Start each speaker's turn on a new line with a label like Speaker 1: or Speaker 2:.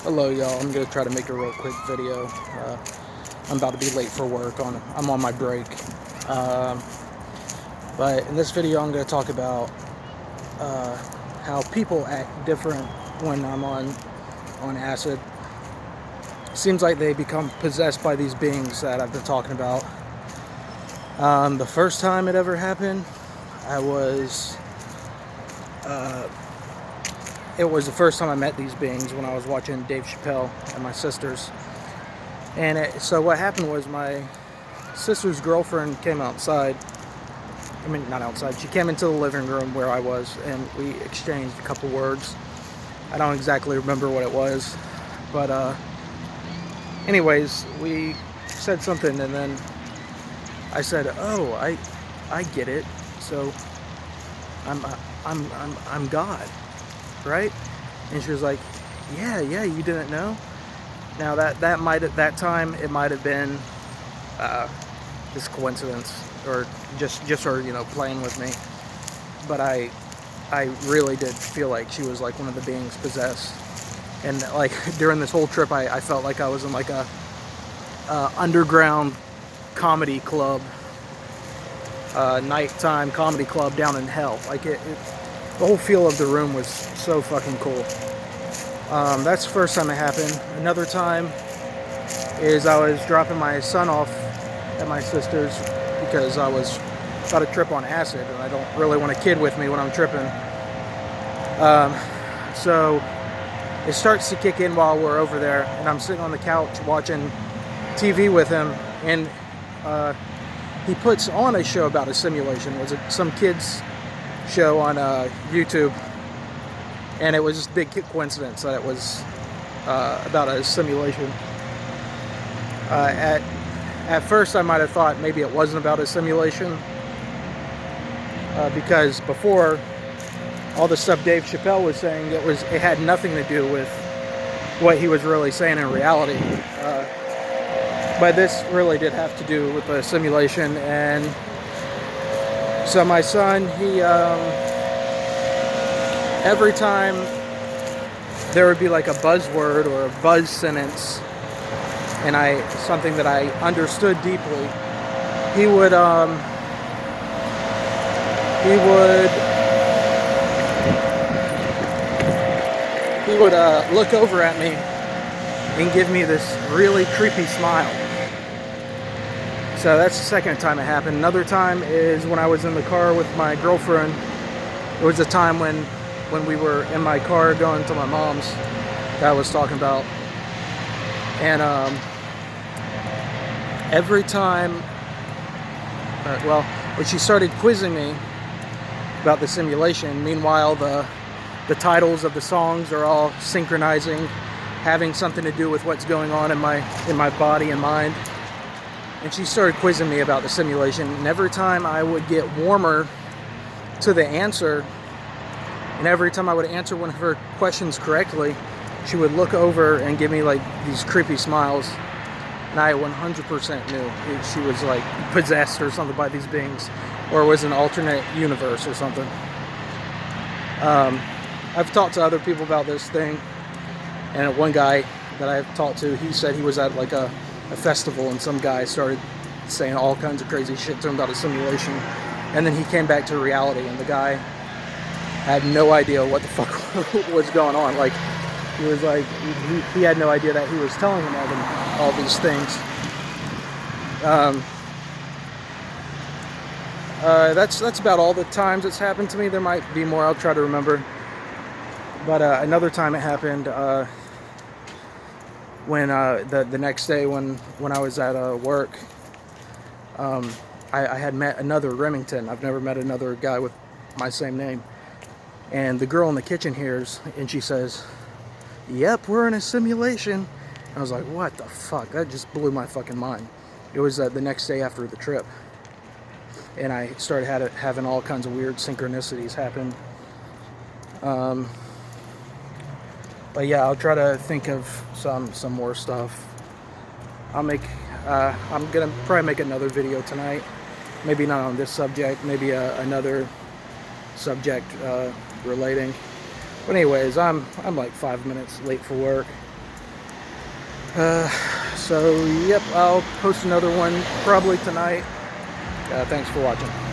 Speaker 1: Hello y'all, I'm going to try to make a real quick video. I'm about to be late for work, I'm on my break. But in this video I'm going to talk about how people act different when I'm on acid. Seems like they become possessed by these beings that I've been talking about. The first time it ever happened, it was the first time I met these beings when I was watching Dave Chappelle and my sisters. And so what happened was my sister's girlfriend came outside. I mean, not outside. She came into the living room where I was, and we exchanged a couple words. I don't exactly remember what it was, but anyways, we said something, and then I said, "Oh, I get it. So I'm God, right?" And she was like, yeah, you didn't know? Now that that time it might have been just coincidence, or just her, playing with me. But I really did feel like she was like one of the beings possessed. And like during this whole trip, I felt like I was in like a underground comedy club, nighttime comedy club down in hell. Like the whole feel of the room was so fucking cool. That's the first time it happened. Another time is I was dropping my son off at my sister's because I was about to trip on acid, and I don't really want a kid with me when I'm tripping. So it starts to kick in while we're over there, and I'm sitting on the couch watching TV with him, and he puts on a show about a simulation. Was it some kids show on YouTube? And it was just a big coincidence that it was about a simulation. At first I might have thought maybe it wasn't about a simulation, because before, all the stuff Dave Chappelle was saying, it had nothing to do with what he was really saying in reality. But this really did have to do with a simulation. And so my son, he every time there would be like a buzzword or a buzz sentence, and something that I understood deeply, he would look over at me and give me this really creepy smile. So that's the second time it happened. Another time is when I was in the car with my girlfriend. It was a time when we were in my car going to my mom's that I was talking about. And every time, when she started quizzing me about the simulation, meanwhile the titles of the songs are all synchronizing, having something to do with what's going on in my body and mind. And she started quizzing me about the simulation, and every time I would get warmer to the answer, and every time I would answer one of her questions correctly, she would look over and give me like these creepy smiles. And I 100% knew she was like possessed or something by these beings, or was an alternate universe or something. I've talked to other people about this thing, and one guy that I've talked to, he said he was at like a festival, and some guy started saying all kinds of crazy shit to him about a simulation, and then he came back to reality, and the guy had no idea what the fuck was going on. Like, he was like, he had no idea that he was telling him all these things. That's about all the times it's happened to me. There might be more, I'll try to remember. But another time it happened when the next day when I was at work. I had met another Remington. I've never met another guy with my same name. And the girl in the kitchen hears, and she says, "Yep, we're in a simulation." And I was like, what the fuck? That just blew my fucking mind. It was the next day after the trip. And I started having all kinds of weird synchronicities happen. But yeah, I'll try to think of some more stuff. I'm gonna probably make another video tonight. Maybe not on this subject, maybe another subject relating. But anyways, I'm like 5 minutes late for work. So, yep, I'll post another one probably tonight. Thanks for watching.